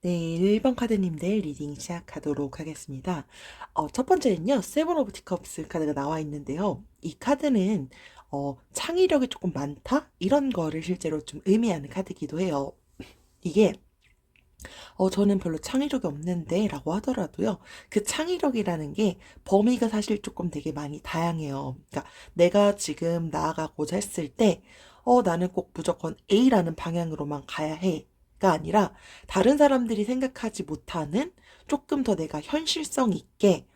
네, 1번 카드님들 리딩 시작하도록 하겠습니다. 첫 번째는요, 세븐 오브 티컵스 카드가 나와 있는데요. 이 카드는 창의력이 조금 많다? 이런 거를 실제로 좀 의미하는 카드이기도 해요. 이게 저는 별로 창의력이 없는데 라고 하더라도요. 그 창의력이라는 게 범위가 사실 조금 되게 많이 다양해요. 그러니까 내가 지금 나아가고자 했을 때 나는 꼭 무조건 A라는 방향으로만 가야 해. 가 아니라 다른 사람들이 생각하지 못하는 조금 더 내가 현실성 있게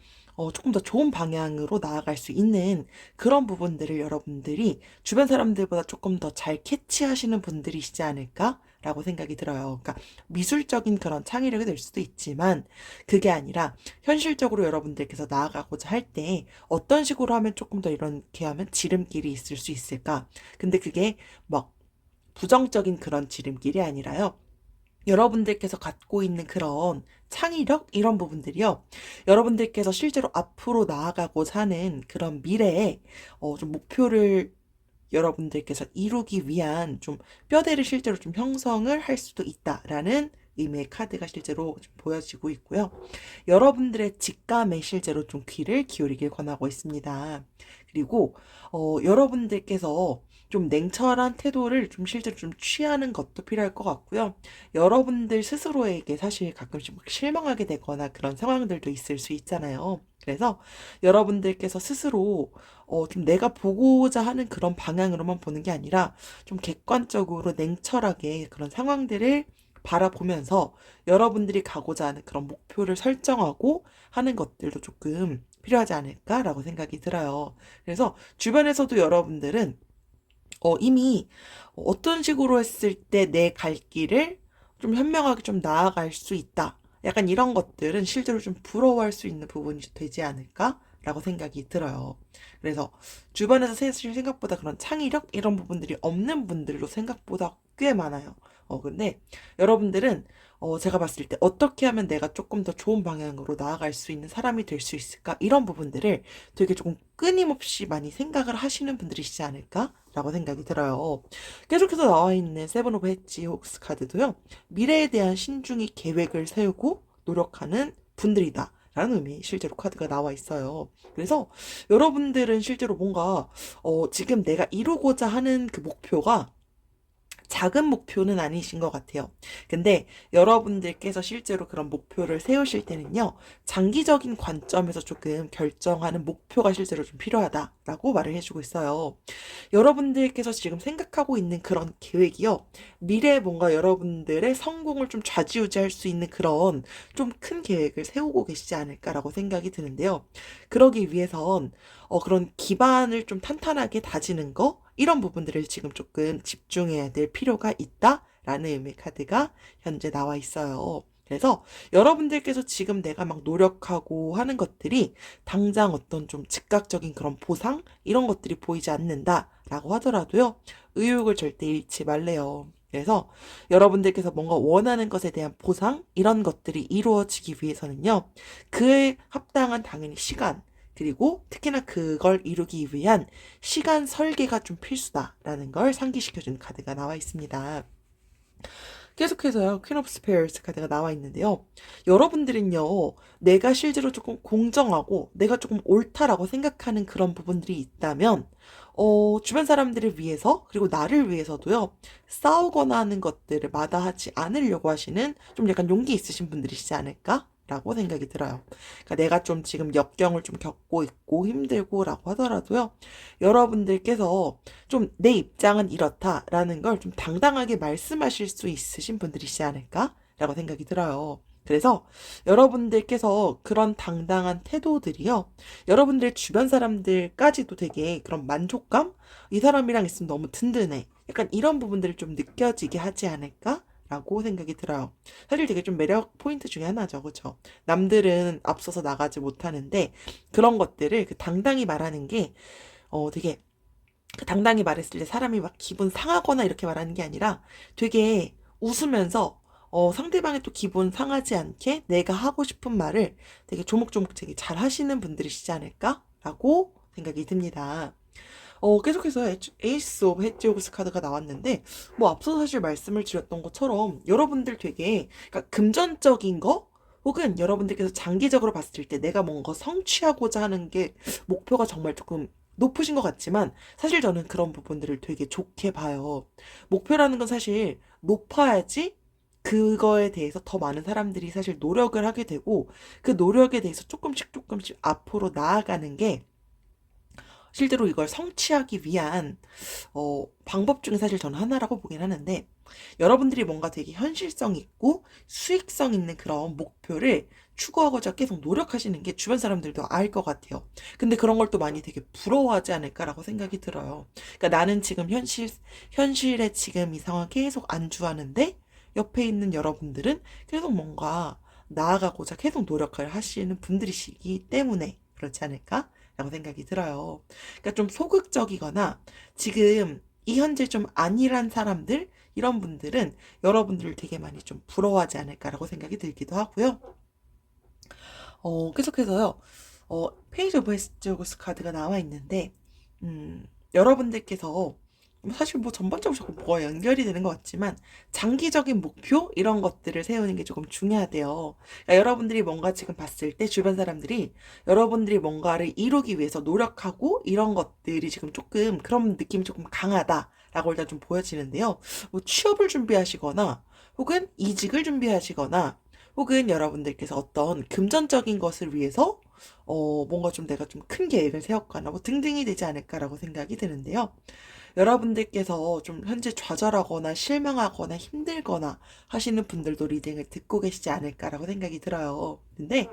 조금 더 좋은 방향으로 나아갈 수 있는 그런 부분들을 여러분들이 주변 사람들보다 조금 더 잘 캐치하시는 분들이시지 않을까라고 생각이 들어요. 그러니까 미술적인 그런 창의력이 될 수도 있지만 그게 아니라 현실적으로 여러분들께서 나아가고자 할 때 어떤 식으로 하면 조금 더 이렇게 하면 지름길이 있을 수 있을까? 근데 그게 막 부정적인 그런 지름길이 아니라요. 여러분들께서 갖고 있는 그런 창의력 이런 부분들이요. 여러분들께서 실제로 앞으로 나아가고자 하는 그런 미래에 좀 목표를 여러분들께서 이루기 위한 좀 뼈대를 실제로 좀 형성을 할 수도 있다라는 의미의 카드가 실제로 좀 보여지고 있고요. 여러분들의 직감에 실제로 좀 귀를 기울이길 권하고 있습니다. 그리고 여러분들께서 좀 냉철한 태도를 좀 실제로 좀 취하는 것도 필요할 것 같고요. 여러분들 스스로에게 사실 가끔씩 막 실망하게 되거나 그런 상황들도 있을 수 있잖아요. 그래서 여러분들께서 스스로 좀 내가 보고자 하는 그런 방향으로만 보는 게 아니라 좀 객관적으로 냉철하게 그런 상황들을 바라보면서 여러분들이 가고자 하는 그런 목표를 설정하고 하는 것들도 조금 필요하지 않을까라고 생각이 들어요. 그래서 주변에서도 여러분들은 이미 어떤 식으로 했을 때 내 갈 길을 좀 현명하게 좀 나아갈 수 있다. 약간 이런 것들은 실제로 좀 부러워할 수 있는 부분이 되지 않을까라고 생각이 들어요. 그래서 주변에서 사실 생각보다 그런 창의력 이런 부분들이 없는 분들도 생각보다 꽤 많아요. 근데 여러분들은 제가 봤을 때 어떻게 하면 내가 조금 더 좋은 방향으로 나아갈 수 있는 사람이 될 수 있을까? 이런 부분들을 되게 조금 끊임없이 많이 생각을 하시는 분들이시지 않을까라고 생각이 들어요. 계속해서 나와 있는 세븐 오브 해치 혹스 카드도요. 미래에 대한 신중히 계획을 세우고 노력하는 분들이다. 라는 의미 실제로 카드가 나와 있어요. 그래서 여러분들은 실제로 뭔가 지금 내가 이루고자 하는 그 목표가 작은 목표는 아니신 것 같아요. 근데 여러분들께서 실제로 그런 목표를 세우실 때는요, 장기적인 관점에서 조금 결정하는 목표가 실제로 좀 필요하다라고 말을 해주고 있어요. 여러분들께서 지금 생각하고 있는 그런 계획이요, 미래에 뭔가 여러분들의 성공을 좀 좌지우지할 수 있는 그런 좀 큰 계획을 세우고 계시지 않을까라고 생각이 드는데요. 그러기 위해선 그런 기반을 좀 탄탄하게 다지는 거, 이런 부분들을 지금 조금 집중해야 될 필요가 있다라는 의미의 카드가 현재 나와 있어요. 그래서 여러분들께서 지금 내가 막 노력하고 하는 것들이 당장 어떤 좀 즉각적인 그런 보상 이런 것들이 보이지 않는다라고 하더라도요. 의욕을 절대 잃지 말래요. 그래서 여러분들께서 뭔가 원하는 것에 대한 보상 이런 것들이 이루어지기 위해서는요. 그에 합당한 당연히 시간 그리고 특히나 그걸 이루기 위한 시간 설계가 좀 필수다라는 걸 상기시켜주는 카드가 나와 있습니다. 계속해서요, 퀸 오브 스페어스 카드가 나와 있는데요. 여러분들은요, 내가 실제로 조금 공정하고 내가 조금 옳다라고 생각하는 그런 부분들이 있다면, 주변 사람들을 위해서, 그리고 나를 위해서도요, 싸우거나 하는 것들을 마다하지 않으려고 하시는 좀 약간 용기 있으신 분들이시지 않을까? 라고 생각이 들어요. 그러니까 내가 좀 지금 역경을 좀 겪고 있고 힘들고라고 하더라도요. 여러분들께서 좀 내 입장은 이렇다라는 걸 좀 당당하게 말씀하실 수 있으신 분들이시지 않을까라고 생각이 들어요. 그래서 여러분들께서 그런 당당한 태도들이요. 여러분들 주변 사람들까지도 되게 그런 만족감? 이 사람이랑 있으면 너무 든든해. 약간 이런 부분들을 좀 느껴지게 하지 않을까? 라고 생각이 들어요. 사실 되게 좀 매력 포인트 중에 하나죠. 그렇죠? 남들은 앞서서 나가지 못하는데 그런 것들을 그 당당히 말하는 게 되게 그 당당히 말했을 때 사람이 막 기분 상하거나 이렇게 말하는 게 아니라 되게 웃으면서 상대방의 또 기분 상하지 않게 내가 하고 싶은 말을 되게 조목조목 되게 잘 하시는 분들이시지 않을까라고 생각이 듭니다. 계속해서 에이스 오브 헤지오브스 카드가 나왔는데, 뭐 앞서 사실 말씀을 드렸던 것처럼 여러분들 되게, 그러니까 금전적인 거, 혹은 여러분들께서 장기적으로 봤을 때 내가 뭔가 성취하고자 하는 게 목표가 정말 조금 높으신 것 같지만, 사실 저는 그런 부분들을 되게 좋게 봐요. 목표라는 건 사실 높아야지 그거에 대해서 더 많은 사람들이 사실 노력을 하게 되고, 그 노력에 대해서 조금씩 조금씩 앞으로 나아가는 게 실제로 이걸 성취하기 위한 방법 중에 사실 저는 하나라고 보긴 하는데, 여러분들이 뭔가 되게 현실성 있고 수익성 있는 그런 목표를 추구하고자 계속 노력하시는 게 주변 사람들도 알 것 같아요. 근데 그런 걸 또 많이 되게 부러워하지 않을까라고 생각이 들어요. 그러니까 나는 지금 현실에 지금 이 상황 계속 안주하는데, 옆에 있는 여러분들은 계속 뭔가 나아가고자 계속 노력을 하시는 분들이시기 때문에 그렇지 않을까? 라고 생각이 들어요. 그러니까 좀 소극적이거나 지금 이 현재 좀 안일한 사람들, 이런 분들은 여러분들을 되게 많이 좀 부러워하지 않을까라고 생각이 들기도 하고요. 계속해서요. 페이지 오브 헤스티오스 카드가 나와 있는데, 여러분들께서 사실 뭐 전반적으로 자꾸 뭐가 연결이 되는 것 같지만, 장기적인 목표 이런 것들을 세우는 게 조금 중요하대요. 그러니까 여러분들이 뭔가 지금 봤을 때 주변 사람들이 여러분들이 뭔가를 이루기 위해서 노력하고 이런 것들이 지금 조금 그런 느낌이 조금 강하다라고 일단 좀 보여지는데요. 뭐 취업을 준비하시거나 혹은 이직을 준비하시거나 혹은 여러분들께서 어떤 금전적인 것을 위해서 뭔가 좀 내가 좀 큰 계획을 세웠거나 뭐 등등이 되지 않을까라고 생각이 드는데요. 여러분들께서 좀 현재 좌절하거나 실망하거나 힘들거나 하시는 분들도 리딩을 듣고 계시지 않을까라고 생각이 들어요. 근데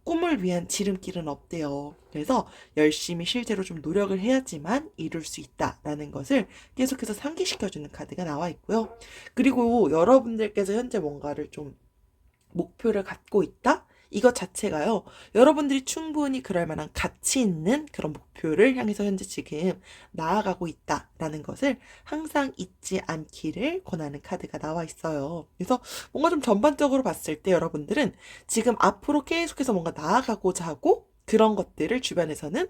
꿈을 위한 지름길은 없대요. 그래서 열심히 실제로 좀 노력을 해야지만 이룰 수 있다라는 것을 계속해서 상기시켜주는 카드가 나와 있고요. 그리고 여러분들께서 현재 뭔가를 좀 목표를 갖고 있다? 이것 자체가요, 여러분들이 충분히 그럴 만한 가치 있는 그런 목표를 향해서 현재 지금 나아가고 있다라는 것을 항상 잊지 않기를 권하는 카드가 나와 있어요. 그래서 뭔가 좀 전반적으로 봤을 때 여러분들은 지금 앞으로 계속해서 뭔가 나아가고자 하고, 그런 것들을 주변에서는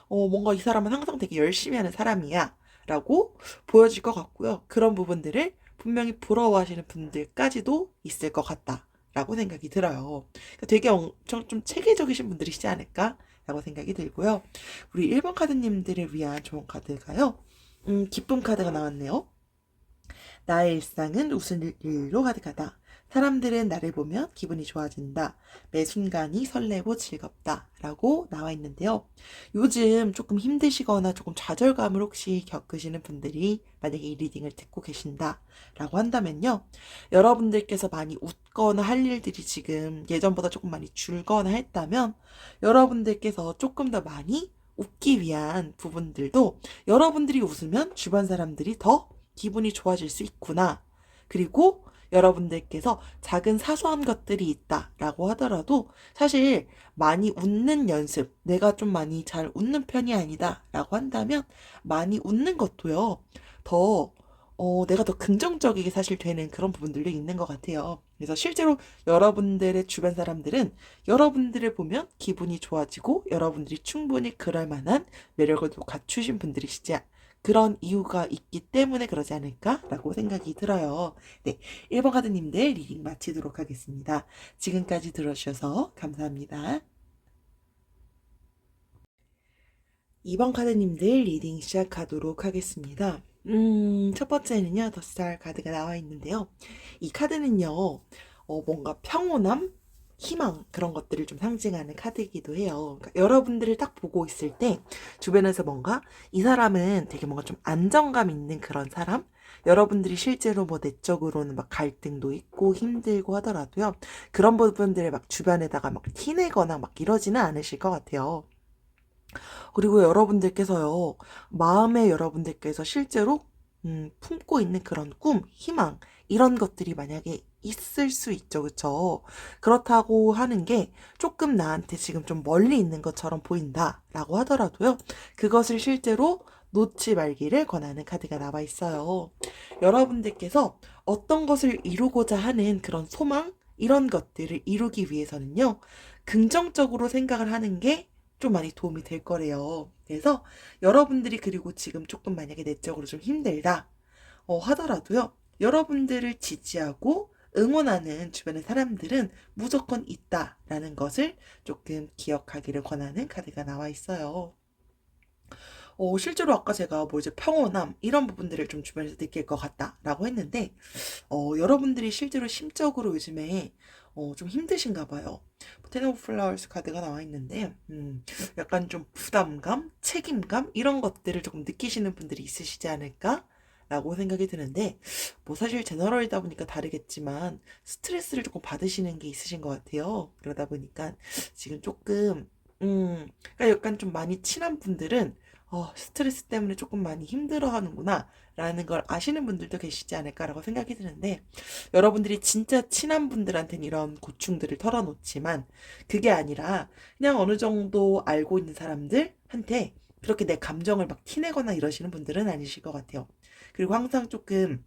뭔가 이 사람은 항상 되게 열심히 하는 사람이야 라고 보여질 것 같고요. 그런 부분들을 분명히 부러워하시는 분들까지도 있을 것 같다 라고 생각이 들어요. 그러니까 되게 엄청 좀 체계적이신 분들이시지 않을까? 라고 생각이 들고요. 우리 1번 카드님들을 위한 좋은 카드가요. 기쁨 카드가 나왔네요. 나의 일상은 웃을 일로 가득하다. 사람들은 나를 보면 기분이 좋아진다. 매 순간이 설레고 즐겁다. 라고 나와 있는데요. 요즘 조금 힘드시거나 조금 좌절감을 혹시 겪으시는 분들이 만약에 이 리딩을 듣고 계신다 라고 한다면요, 여러분들께서 많이 웃거나 할 일들이 지금 예전보다 조금 많이 줄거나 했다면, 여러분들께서 조금 더 많이 웃기 위한 부분들도, 여러분들이 웃으면 주변 사람들이 더 기분이 좋아질 수 있구나. 그리고 여러분들께서 작은 사소한 것들이 있다라고 하더라도 사실 많이 웃는 연습, 내가 좀 많이 잘 웃는 편이 아니다라고 한다면 많이 웃는 것도요, 더 내가 더 긍정적이게 사실 되는 그런 부분들도 있는 것 같아요. 그래서 실제로 여러분들의 주변 사람들은 여러분들을 보면 기분이 좋아지고, 여러분들이 충분히 그럴 만한 매력을 또 갖추신 분들이시지, 그런 이유가 있기 때문에 그러지 않을까라고 생각이 들어요. 네, 1번 카드님들 리딩 마치도록 하겠습니다. 지금까지 들어주셔서 감사합니다. 2번 카드님들 리딩 시작하도록 하겠습니다. 첫 번째는요, 더스타 카드가 나와 있는데요. 이 카드는요, 뭔가 평온함, 희망, 그런 것들을 좀 상징하는 카드이기도 해요. 그러니까 여러분들을 딱 보고 있을 때 주변에서 뭔가 이 사람은 되게 뭔가 좀 안정감 있는 그런 사람? 여러분들이 실제로 뭐 내적으로는 막 갈등도 있고 힘들고 하더라도요, 그런 부분들을 막 주변에다가 막 티내거나 막 이러지는 않으실 것 같아요. 그리고 여러분들께서요, 마음에 여러분들께서 실제로 품고 있는 그런 꿈, 희망, 이런 것들이 만약에 있을 수 있죠. 그쵸? 그렇다고 하는 게 조금 나한테 지금 좀 멀리 있는 것처럼 보인다 라고 하더라도요, 그것을 실제로 놓지 말기를 권하는 카드가 나와 있어요. 여러분들께서 어떤 것을 이루고자 하는 그런 소망, 이런 것들을 이루기 위해서는요, 긍정적으로 생각을 하는 게 좀 많이 도움이 될 거래요. 그래서 여러분들이 그리고 지금 조금 만약에 내적으로 좀 힘들다 하더라도요. 여러분들을 지지하고 응원하는 주변의 사람들은 무조건 있다라는 것을 조금 기억하기를 권하는 카드가 나와 있어요. 실제로 아까 제가 뭐 이제 평온함 이런 부분들을 좀 주변에서 느낄 것 같다라고 했는데 여러분들이 실제로 심적으로 요즘에 좀 힘드신가 봐요. 텐 오브 플라워스 카드가 나와 있는데 약간 좀 부담감, 책임감 이런 것들을 조금 느끼시는 분들이 있으시지 않을까? 라고 생각이 드는데 뭐 사실 제너럴이다 보니까 다르겠지만 스트레스를 조금 받으시는 게 있으신 것 같아요. 그러다 보니까 지금 조금 그러니까 약간 좀 많이 친한 분들은 스트레스 때문에 조금 많이 힘들어 하는구나 라는 걸 아시는 분들도 계시지 않을까라고 생각이 드는데 여러분들이 진짜 친한 분들한테는 이런 고충들을 털어놓지만 그게 아니라 그냥 어느 정도 알고 있는 사람들한테 그렇게 내 감정을 막 티내거나 이러시는 분들은 아니실 것 같아요. 그리고 항상 조금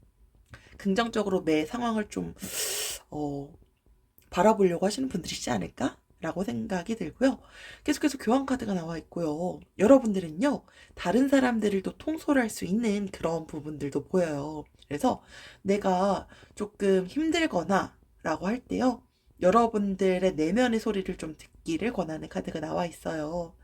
긍정적으로 매 상황을 좀 어, 바라보려고 하시는 분들이시지 않을까? 라고 생각이 들고요. 계속해서 교환 카드가 나와 있고요. 여러분들은요, 다른 사람들을 또 통솔할 수 있는 그런 부분들도 보여요. 그래서 내가 조금 힘들거나 라고 할 때요, 여러분들의 내면의 소리를 좀 듣기를 권하는 카드가 나와 있어요.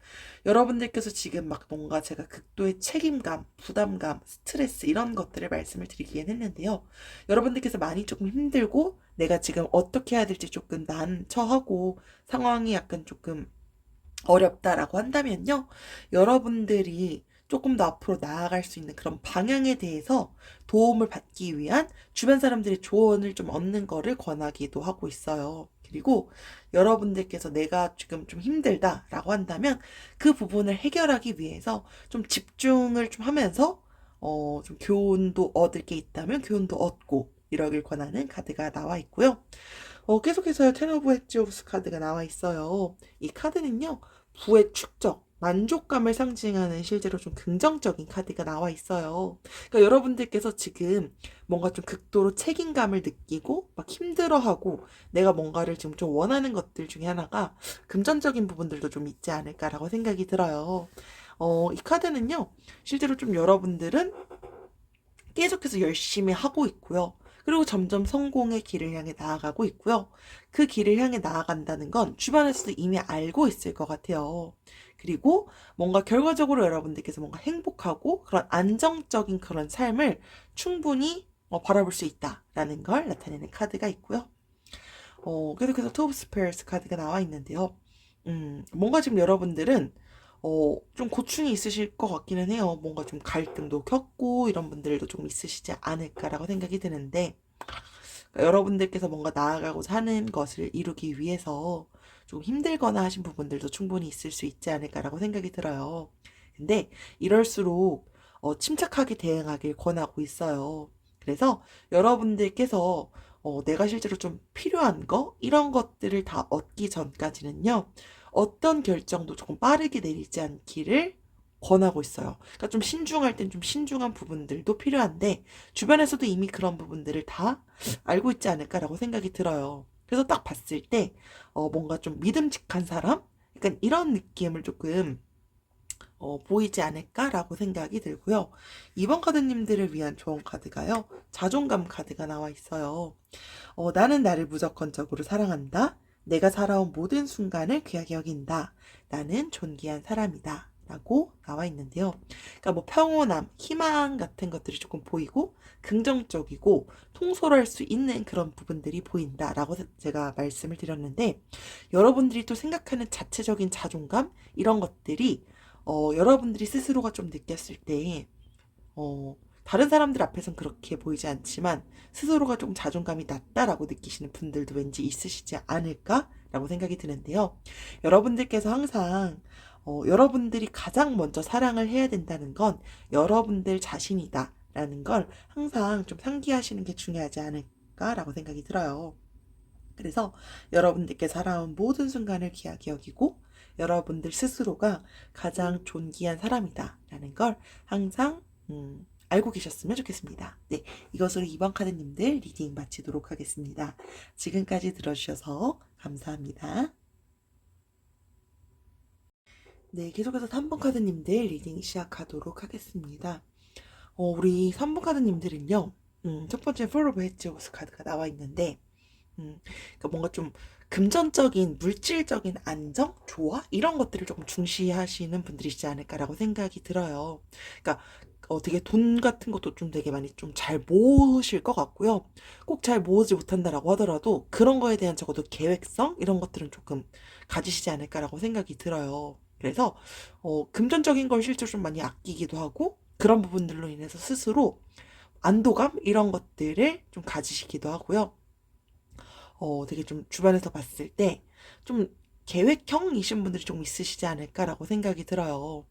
여러분들께서 지금 막 뭔가 제가 극도의 책임감, 부담감, 스트레스 이런 것들을 말씀을 드리긴 했는데요. 여러분들께서 많이 조금 힘들고 내가 지금 어떻게 해야 될지 조금 난처하고 상황이 약간 조금 어렵다라고 한다면요. 여러분들이 조금 더 앞으로 나아갈 수 있는 그런 방향에 대해서 도움을 받기 위한 주변 사람들의 조언을 좀 얻는 거를 권하기도 하고 있어요. 그리고 여러분들께서 내가 지금 좀 힘들다라고 한다면 그 부분을 해결하기 위해서 좀 집중을 좀 하면서 좀 교훈도 얻을 게 있다면 교훈도 얻고 이러길 권하는 카드가 나와 있고요. 계속해서 텐 오브 헤지오브스 카드가 나와 있어요. 이 카드는요, 부의 축적, 만족감을 상징하는 실제로 좀 긍정적인 카드가 나와 있어요. 그러니까 여러분들께서 지금 뭔가 좀 극도로 책임감을 느끼고 막 힘들어하고 내가 뭔가를 지금 좀 원하는 것들 중에 하나가 금전적인 부분들도 좀 있지 않을까라고 생각이 들어요. 이 카드는요, 실제로 좀 여러분들은 계속해서 열심히 하고 있고요. 그리고 점점 성공의 길을 향해 나아가고 있고요. 그 길을 향해 나아간다는 건 주변에서도 이미 알고 있을 것 같아요. 그리고 뭔가 결과적으로 여러분들께서 뭔가 행복하고 그런 안정적인 그런 삶을 충분히 바라볼 수 있다라는 걸 나타내는 카드가 있고요. 계속해서 투 오브 스페어스 카드가 나와 있는데요. 뭔가 지금 여러분들은 좀 고충이 있으실 것 같기는 해요. 뭔가 좀 갈등도 겪고 이런 분들도 좀 있으시지 않을까라고 생각이 드는데 그러니까 여러분들께서 뭔가 나아가고자 하는 것을 이루기 위해서 좀 힘들거나 하신 부분들도 충분히 있을 수 있지 않을까라고 생각이 들어요. 근데 이럴수록 침착하게 대응하길 권하고 있어요. 그래서 여러분들께서 내가 실제로 좀 필요한 거 이런 것들을 다 얻기 전까지는요. 어떤 결정도 조금 빠르게 내리지 않기를 권하고 있어요. 그러니까 좀 신중할 땐 좀 신중한 부분들도 필요한데 주변에서도 이미 그런 부분들을 다 알고 있지 않을까라고 생각이 들어요. 그래서 딱 봤을 때 뭔가 좀 믿음직한 사람? 약간 이런 느낌을 조금 보이지 않을까라고 생각이 들고요. 이번 카드님들을 위한 조언 카드가요. 자존감 카드가 나와 있어요. 나는 나를 무조건적으로 사랑한다. 내가 살아온 모든 순간을 귀하게 여긴다. 나는 존귀한 사람이다. 라고 나와 있는데요. 그러니까 뭐 평온함, 희망 같은 것들이 조금 보이고 긍정적이고 통솔할 수 있는 그런 부분들이 보인다라고 제가 말씀을 드렸는데 여러분들이 또 생각하는 자체적인 자존감 이런 것들이 여러분들이 스스로가 좀 느꼈을 때 다른 사람들 앞에선 그렇게 보이지 않지만 스스로가 좀 자존감이 낮다라고 느끼시는 분들도 왠지 있으시지 않을까라고 생각이 드는데요. 여러분들께서 항상 여러분들이 가장 먼저 사랑을 해야 된다는 건 여러분들 자신이다 라는 걸 항상 좀 상기하시는 게 중요하지 않을까라고 생각이 들어요. 그래서 여러분들께 살아온 모든 순간을 귀하게 여기고 여러분들 스스로가 가장 존귀한 사람이다라는 걸 항상 알고 계셨으면 좋겠습니다. 네, 이것으로 이번 카드님들 리딩 마치도록 하겠습니다. 지금까지 들어주셔서 감사합니다. 네, 계속해서 3번 카드님들 리딩 시작하도록 하겠습니다. 우리 3번 카드님들은요, 첫 번째 플로브 헤치 오스 카드가 나와 있는데, 그러니까 뭔가 좀 금전적인, 물질적인 안정, 조화 이런 것들을 조금 중시하시는 분들이시지 않을까라고 생각이 들어요. 그러니까 되게 돈 같은 것도 좀 되게 많이 좀 잘 모으실 것 같고요. 꼭 잘 모으지 못한다라고 하더라도 그런 거에 대한 적어도 계획성 이런 것들은 조금 가지시지 않을까라고 생각이 들어요. 그래서 금전적인 걸 실제로 좀 많이 아끼기도 하고 그런 부분들로 인해서 스스로 안도감 이런 것들을 좀 가지시기도 하고요. 되게 좀 주변에서 봤을 때 좀 계획형이신 분들이 좀 있으시지 않을까라고 생각이 들어요.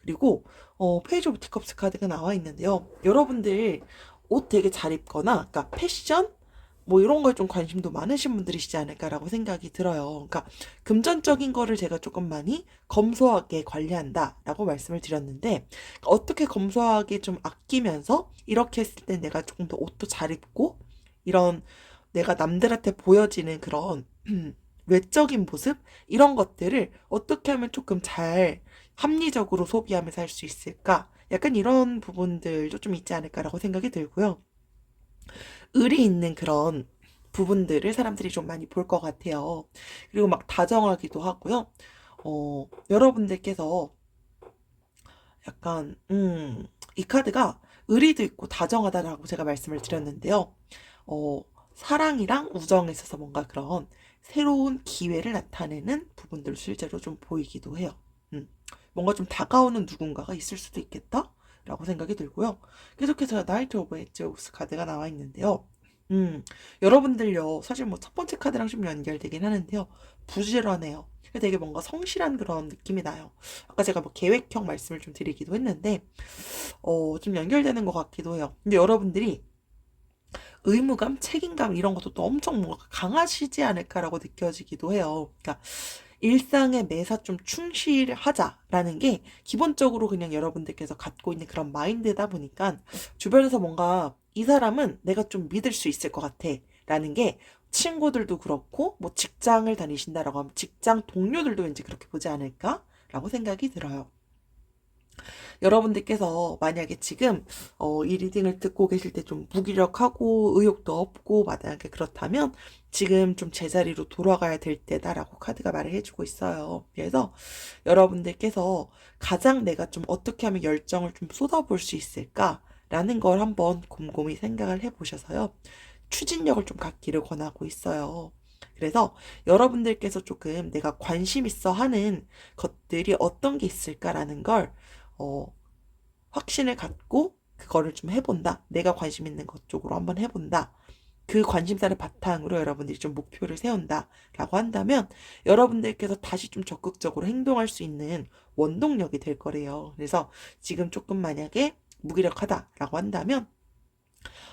그리고 페이지 오브 티컵스 카드가 나와 있는데요. 여러분들 옷 되게 잘 입거나 그러니까 패션 뭐 이런 거에 좀 관심도 많으신 분들이시지 않을까라고 생각이 들어요. 그러니까 금전적인 거를 제가 조금 많이 검소하게 관리한다라고 말씀을 드렸는데 어떻게 검소하게 좀 아끼면서 이렇게 했을 때 내가 조금 더 옷도 잘 입고 이런 내가 남들한테 보여지는 그런 외적인 모습 이런 것들을 어떻게 하면 조금 잘 합리적으로 소비하면서 할 수 있을까? 약간 이런 부분들도 좀 있지 않을까라고 생각이 들고요. 의리 있는 그런 부분들을 사람들이 좀 많이 볼 것 같아요. 그리고 막 다정하기도 하고요. 여러분들께서 약간, 이 카드가 의리도 있고 다정하다라고 제가 말씀을 드렸는데요. 어, 사랑이랑 우정에 있어서 뭔가 그런 새로운 기회를 나타내는 부분들 실제로 좀 보이기도 해요. 음, 뭔가 좀 다가오는 누군가가 있을 수도 있겠다? 라고 생각이 들고요. 계속해서 나이트 오브 에지오스 카드가 나와 있는데요. 여러분들요, 사실 뭐 첫 번째 카드랑 좀 연결되긴 하는데요. 부지런해요. 되게 뭔가 성실한 그런 느낌이 나요. 아까 제가 뭐 계획형 말씀을 좀 드리기도 했는데, 좀 연결되는 것 같기도 해요. 근데 여러분들이 의무감, 책임감 이런 것도 또 엄청 뭔가 강하시지 않을까라고 느껴지기도 해요. 그러니까 일상에 매사 좀 충실하자라는 게 기본적으로 그냥 여러분들께서 갖고 있는 그런 마인드다 보니까 주변에서 뭔가 이 사람은 내가 좀 믿을 수 있을 것 같아 라는 게 친구들도 그렇고 뭐 직장을 다니신다라고 하면 직장 동료들도 왠지 그렇게 보지 않을까라고 생각이 들어요. 여러분들께서 만약에 지금 이 리딩을 듣고 계실 때 좀 무기력하고 의욕도 없고 만약에 그렇다면 지금 좀 제자리로 돌아가야 될 때다라고 카드가 말을 해주고 있어요. 그래서 여러분들께서 가장 내가 좀 어떻게 하면 열정을 좀 쏟아볼 수 있을까라는 걸 한번 곰곰이 생각을 해보셔서요. 추진력을 좀 갖기를 권하고 있어요. 그래서 여러분들께서 조금 내가 관심 있어 하는 것들이 어떤 게 있을까라는 걸 어, 확신을 갖고 그거를 좀 해본다. 내가 관심 있는 것 쪽으로 한번 해본다. 그 관심사를 바탕으로 여러분들이 좀 목표를 세운다. 라고 한다면 여러분들께서 다시 좀 적극적으로 행동할 수 있는 원동력이 될 거래요. 그래서 지금 조금 만약에 무기력하다라고 한다면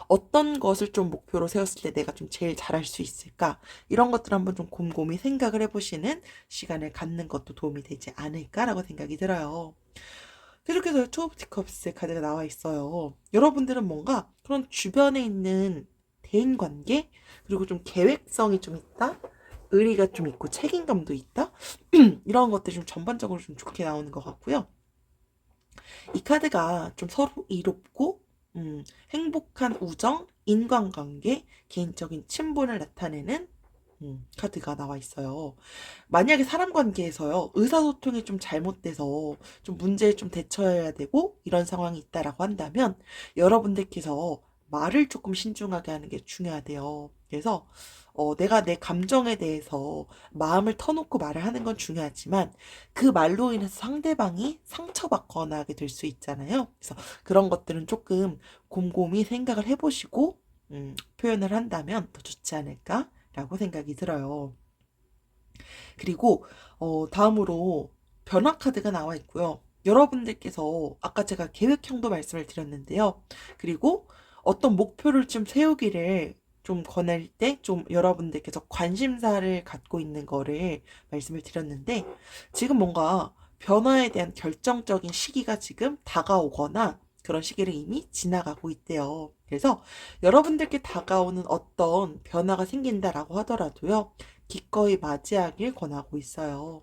어떤 것을 좀 목표로 세웠을 때 내가 좀 제일 잘할 수 있을까? 이런 것들 한번 좀 곰곰이 생각을 해보시는 시간을 갖는 것도 도움이 되지 않을까라고 생각이 들어요. 계속해서 투 오브 티컵스 카드가 나와 있어요. 여러분들은 뭔가 그런 주변에 있는 대인 관계 그리고 좀 계획성이 좀 있다. 의리가 좀 있고 책임감도 있다. 이런 것들이 좀 전반적으로 좀 좋게 나오는 것 같고요. 이 카드가 좀 서로 이롭고 행복한 우정, 인간관계, 개인적인 친분을 나타내는 카드가 나와 있어요. 만약에 사람 관계에서요, 의사소통이 좀 잘못돼서 좀 문제에 좀 대처해야 되고 이런 상황이 있다라고 한다면 여러분들께서 말을 조금 신중하게 하는 게 중요하대요. 그래서 내가 내 감정에 대해서 마음을 터놓고 말을 하는 건 중요하지만 그 말로 인해서 상대방이 상처받거나 하게 될 수 있잖아요. 그래서 그런 것들은 조금 곰곰이 생각을 해보시고 표현을 한다면 더 좋지 않을까라고 생각이 들어요. 그리고 다음으로 변화 카드가 나와 있고요. 여러분들께서 아까 제가 계획형도 말씀을 드렸는데요. 그리고 어떤 목표를 좀 세우기를 좀 권할 때 좀 여러분들께서 관심사를 갖고 있는 거를 말씀을 드렸는데 지금 뭔가 변화에 대한 결정적인 시기가 지금 다가오거나 그런 시기를 이미 지나가고 있대요. 그래서 여러분들께 다가오는 어떤 변화가 생긴다라고 하더라도요. 기꺼이 맞이하길 권하고 있어요.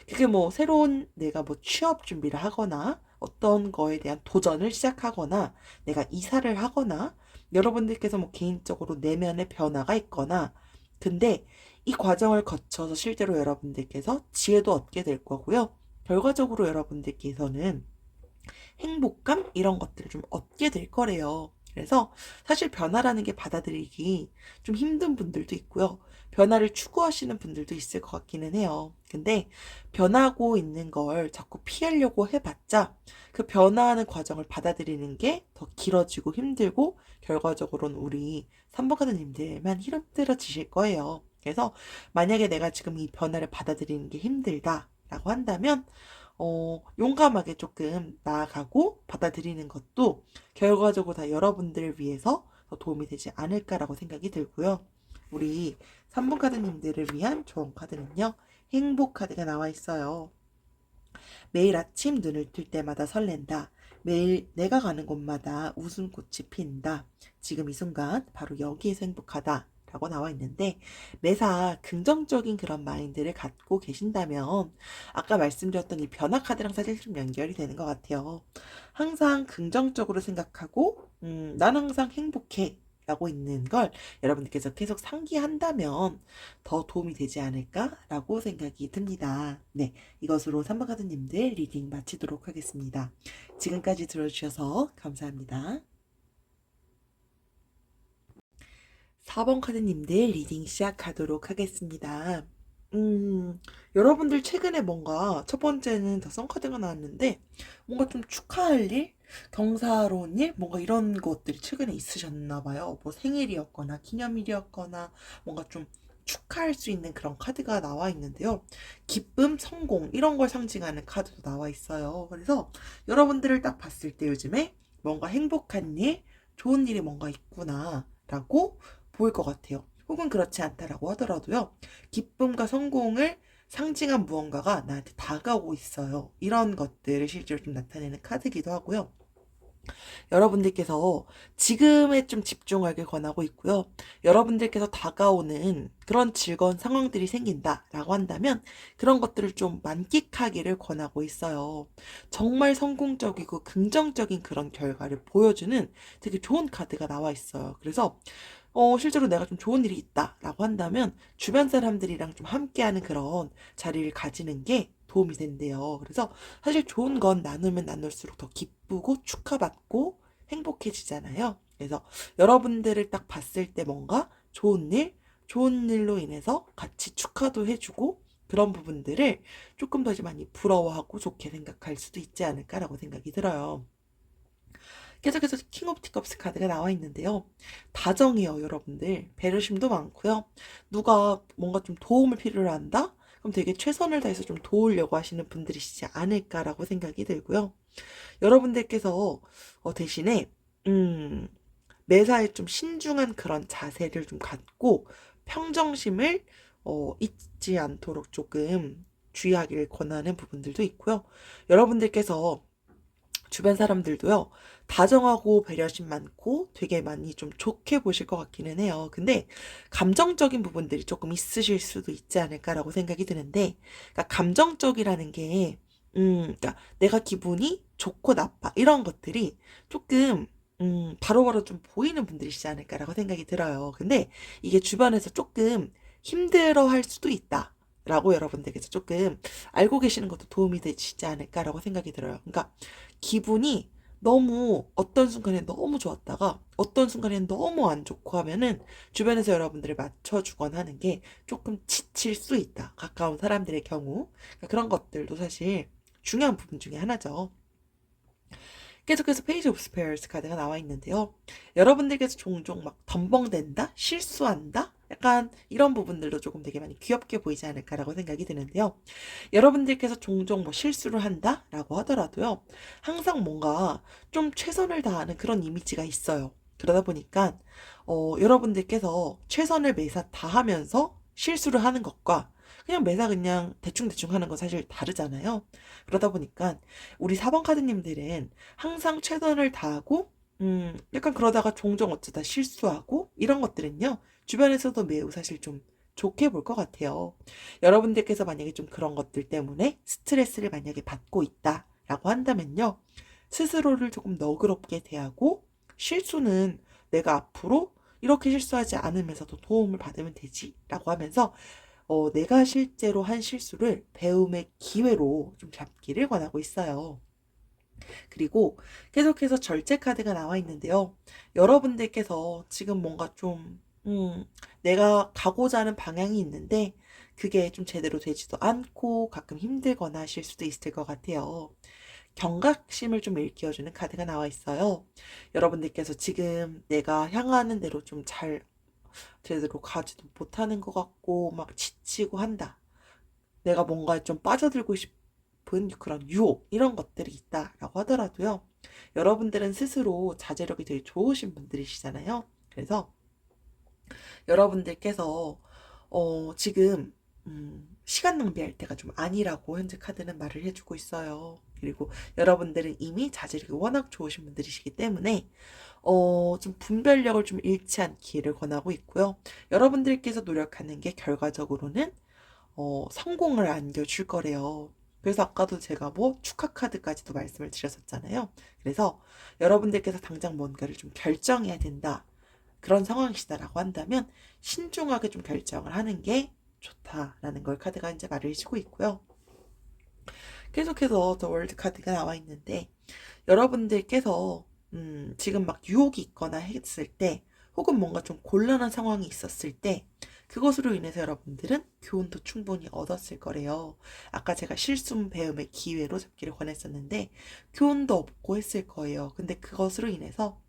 그게 뭐 새로운 내가 뭐 취업 준비를 하거나 어떤 거에 대한 도전을 시작하거나 내가 이사를 하거나 여러분들께서 뭐 개인적으로 내면의 변화가 있거나 근데 이 과정을 거쳐서 실제로 여러분들께서 지혜도 얻게 될 거고요. 결과적으로 여러분들께서는 행복감 이런 것들을 좀 얻게 될 거래요. 그래서 사실 변화라는 게 받아들이기 좀 힘든 분들도 있고요. 변화를 추구하시는 분들도 있을 것 같기는 해요. 근데 변하고 있는 걸 자꾸 피하려고 해봤자 그 변화하는 과정을 받아들이는 게 더 길어지고 힘들고 결과적으로는 우리 3번 카드님들만 힘들어지실 거예요. 그래서 만약에 내가 지금 이 변화를 받아들이는 게 힘들다라고 한다면 용감하게 조금 나아가고 받아들이는 것도 결과적으로 다 여러분들을 위해서 더 도움이 되지 않을까라고 생각이 들고요. 우리 3번 카드님들을 위한 좋은 카드는요. 행복 카드가 나와 있어요. 매일 아침 눈을 뜰 때마다 설렌다. 매일 내가 가는 곳마다 웃음꽃이 핀다. 지금 이 순간 바로 여기에서 행복하다. 라고 나와 있는데 매사 긍정적인 그런 마인드를 갖고 계신다면 아까 말씀드렸던 이 변화 카드랑 사실 좀 연결이 되는 것 같아요. 항상 긍정적으로 생각하고 나는 항상 행복해 라고 있는 걸 여러분들께서 계속 상기한다면 더 도움이 되지 않을까라고 생각이 듭니다. 네, 이것으로 3번 카드님들 리딩 마치도록 하겠습니다. 지금까지 들어주셔서 감사합니다. 4번 카드님들 리딩 시작하도록 하겠습니다. 여러분들 최근에 뭔가 첫 번째는 더 썬카드가 나왔는데 뭔가 좀 축하할 일? 경사로운 일? 뭔가 이런 것들이 최근에 있으셨나 봐요. 뭐 생일이었거나 기념일이었거나 뭔가 좀 축하할 수 있는 그런 카드가 나와 있는데요. 기쁨, 성공 이런 걸 상징하는 카드도 나와 있어요. 그래서 여러분들을 딱 봤을 때 요즘에 뭔가 행복한 일, 좋은 일이 뭔가 있구나 라고 보일 것 같아요. 혹은 그렇지 않다라고 하더라도요. 기쁨과 성공을 상징한 무언가가 나한테 다가오고 있어요. 이런 것들을 실제로 좀 나타내는 카드기도 하고요. 여러분들께서 지금에 좀 집중하길 권하고 있고요. 여러분들께서 다가오는 그런 즐거운 상황들이 생긴다라고 한다면 그런 것들을 좀 만끽하기를 권하고 있어요. 정말 성공적이고 긍정적인 그런 결과를 보여주는 되게 좋은 카드가 나와 있어요. 그래서 실제로 내가 좀 좋은 일이 있다라고 한다면 주변 사람들이랑 좀 함께하는 그런 자리를 가지는 게 도움이 된대요. 그래서 사실 좋은 건 나누면 나눌수록 더 기쁘고 축하받고 행복해지잖아요. 그래서 여러분들을 딱 봤을 때 뭔가 좋은 일로 인해서 같이 축하도 해주고 그런 부분들을 조금 더 많이 부러워하고 좋게 생각할 수도 있지 않을까라고 생각이 들어요. 계속해서 킹 오브 티컵스 카드가 나와 있는데요. 다정해요, 여러분들. 배려심도 많고요. 누가 뭔가 좀 도움을 필요로 한다? 그럼 되게 최선을 다해서 좀 도우려고 하시는 분들이시지 않을까라고 생각이 들고요. 여러분들께서 대신에 매사에 좀 신중한 그런 자세를 좀 갖고 평정심을 잊지 않도록 조금 주의하기를 권하는 부분들도 있고요. 여러분들께서 주변 사람들도요, 다정하고 배려심 많고 되게 많이 좀 좋게 보실 것 같기는 해요. 근데 감정적인 부분들이 조금 있으실 수도 있지 않을까라고 생각이 드는데, 그러니까 감정적이라는 게, 그러니까 내가 기분이 좋고 나빠 이런 것들이 조금 바로바로 좀 보이는 분들이시지 않을까라고 생각이 들어요. 근데 이게 주변에서 조금 힘들어 할 수도 있다. 라고 여러분들께서 조금 알고 계시는 것도 도움이 되시지 않을까라고 생각이 들어요. 그러니까 기분이 너무 어떤 순간에 너무 좋았다가 어떤 순간에는 너무 안 좋고 하면은 주변에서 여러분들을 맞춰주거나 하는 게 조금 지칠 수 있다. 가까운 사람들의 경우. 그러니까 그런 것들도 사실 중요한 부분 중에 하나죠. 계속해서 페이지 오브 스페어스 카드가 나와 있는데요. 여러분들께서 종종 막 덤벙댄다? 실수한다? 약간 이런 부분들도 조금 되게 많이 귀엽게 보이지 않을까라고 생각이 드는데요. 여러분들께서 종종 뭐 실수를 한다라고 하더라도요. 항상 뭔가 좀 최선을 다하는 그런 이미지가 있어요. 그러다 보니까 여러분들께서 최선을 매사 다하면서 실수를 하는 것과 그냥 매사 그냥 대충대충 하는 건 사실 다르잖아요. 그러다 보니까 우리 4번 카드님들은 항상 최선을 다하고 약간 그러다가 종종 어쩌다 실수하고 이런 것들은요. 주변에서도 매우 사실 좀 좋게 볼 것 같아요. 여러분들께서 만약에 좀 그런 것들 때문에 스트레스를 만약에 받고 있다라고 한다면요. 스스로를 조금 너그럽게 대하고 실수는 내가 앞으로 이렇게 실수하지 않으면서도 도움을 받으면 되지라고 하면서 내가 실제로 한 실수를 배움의 기회로 좀 잡기를 권하고 있어요. 그리고 계속해서 절제 카드가 나와 있는데요. 여러분들께서 지금 뭔가 좀, 내가 가고자 하는 방향이 있는데, 그게 좀 제대로 되지도 않고 가끔 힘들거나 하실 수도 있을 것 같아요. 경각심을 좀 일깨워주는 카드가 나와 있어요. 여러분들께서 지금 내가 향하는 대로 좀 잘 제대로 가지도 못하는 것 같고, 막 지치고 한다. 내가 뭔가 좀 빠져들고 싶은 그런 유혹 이런 것들이 있다라고 하더라도요. 여러분들은 스스로 자제력이 되게 좋으신 분들이시잖아요. 그래서 여러분들께서 지금 시간 낭비할 때가 좀 아니라고 현재 카드는 말을 해주고 있어요. 그리고 여러분들은 이미 자제력이 워낙 좋으신 분들이시기 때문에 좀 분별력을 좀 잃지 않기를 권하고 있고요. 여러분들께서 노력하는 게 결과적으로는 성공을 안겨줄 거래요. 그래서 아까도 제가 뭐 축하 카드까지도 말씀을 드렸었잖아요. 그래서 여러분들께서 당장 뭔가를 좀 결정해야 된다. 그런 상황이시다라고 한다면 신중하게 좀 결정을 하는 게 좋다라는 걸 카드가 이제 말을 해주고 있고요. 계속해서 더 월드 카드가 나와 있는데 여러분들께서 지금 막 유혹이 있거나 했을 때 혹은 뭔가 좀 곤란한 상황이 있었을 때 그것으로 인해서 여러분들은 교훈도 충분히 얻었을 거래요. 아까 제가 실수 배움의 기회로 잡기를 권했었는데 교훈도 얻고 했을 거예요. 근데 그것으로 인해서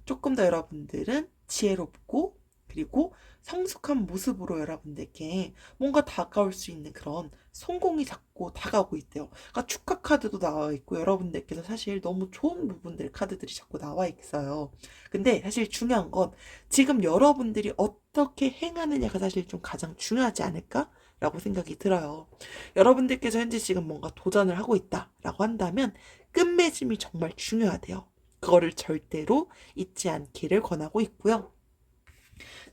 조금 더 여러분들은 지혜롭고 그리고 성숙한 모습으로 여러분들께 뭔가 다가올 수 있는 그런 성공이 자꾸 다가오고 있대요. 그러니까 축하 카드도 나와 있고 여러분들께서 사실 너무 좋은 부분들 카드들이 자꾸 나와 있어요. 근데 사실 중요한 건 지금 여러분들이 어떻게 행하느냐가 사실 좀 가장 중요하지 않을까라고 생각이 들어요. 여러분들께서 현재 지금 뭔가 도전을 하고 있다라고 한다면 끝맺음이 정말 중요하대요. 그거를 절대로 잊지 않기를 권하고 있고요.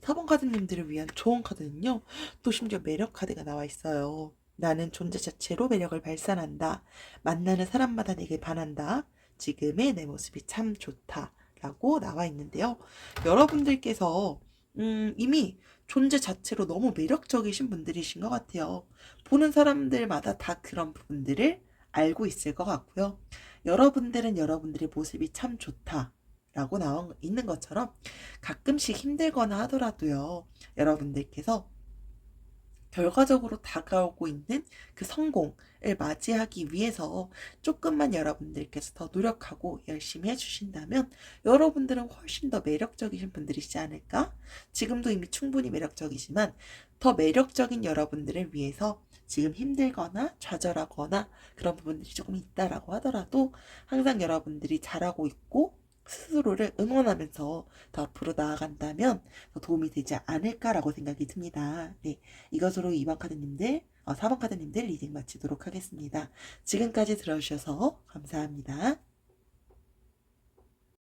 4번 카드님들을 위한 좋은 카드는요. 또 심지어 매력 카드가 나와 있어요. 나는 존재 자체로 매력을 발산한다. 만나는 사람마다 내게 반한다. 지금의 내 모습이 참 좋다. 라고 나와 있는데요. 여러분들께서 이미 존재 자체로 너무 매력적이신 분들이신 것 같아요. 보는 사람들마다 다 그런 부분들을 알고 있을 것 같고요. 여러분들은 여러분들의 모습이 참 좋다. 라고 나와 있는 것처럼 가끔씩 힘들거나 하더라도요. 여러분들께서 결과적으로 다가오고 있는 그 성공을 맞이하기 위해서 조금만 여러분들께서 더 노력하고 열심히 해주신다면 여러분들은 훨씬 더 매력적이신 분들이지 않을까? 지금도 이미 충분히 매력적이지만 더 매력적인 여러분들을 위해서 지금 힘들거나 좌절하거나 그런 부분들이 조금 있다라고 하더라도 항상 여러분들이 잘하고 있고 스스로를 응원하면서 더 앞으로 나아간다면 더 도움이 되지 않을까라고 생각이 듭니다. 네, 이것으로 2번 카드님들, 4번 카드님들 리딩 마치도록 하겠습니다. 지금까지 들어주셔서 감사합니다.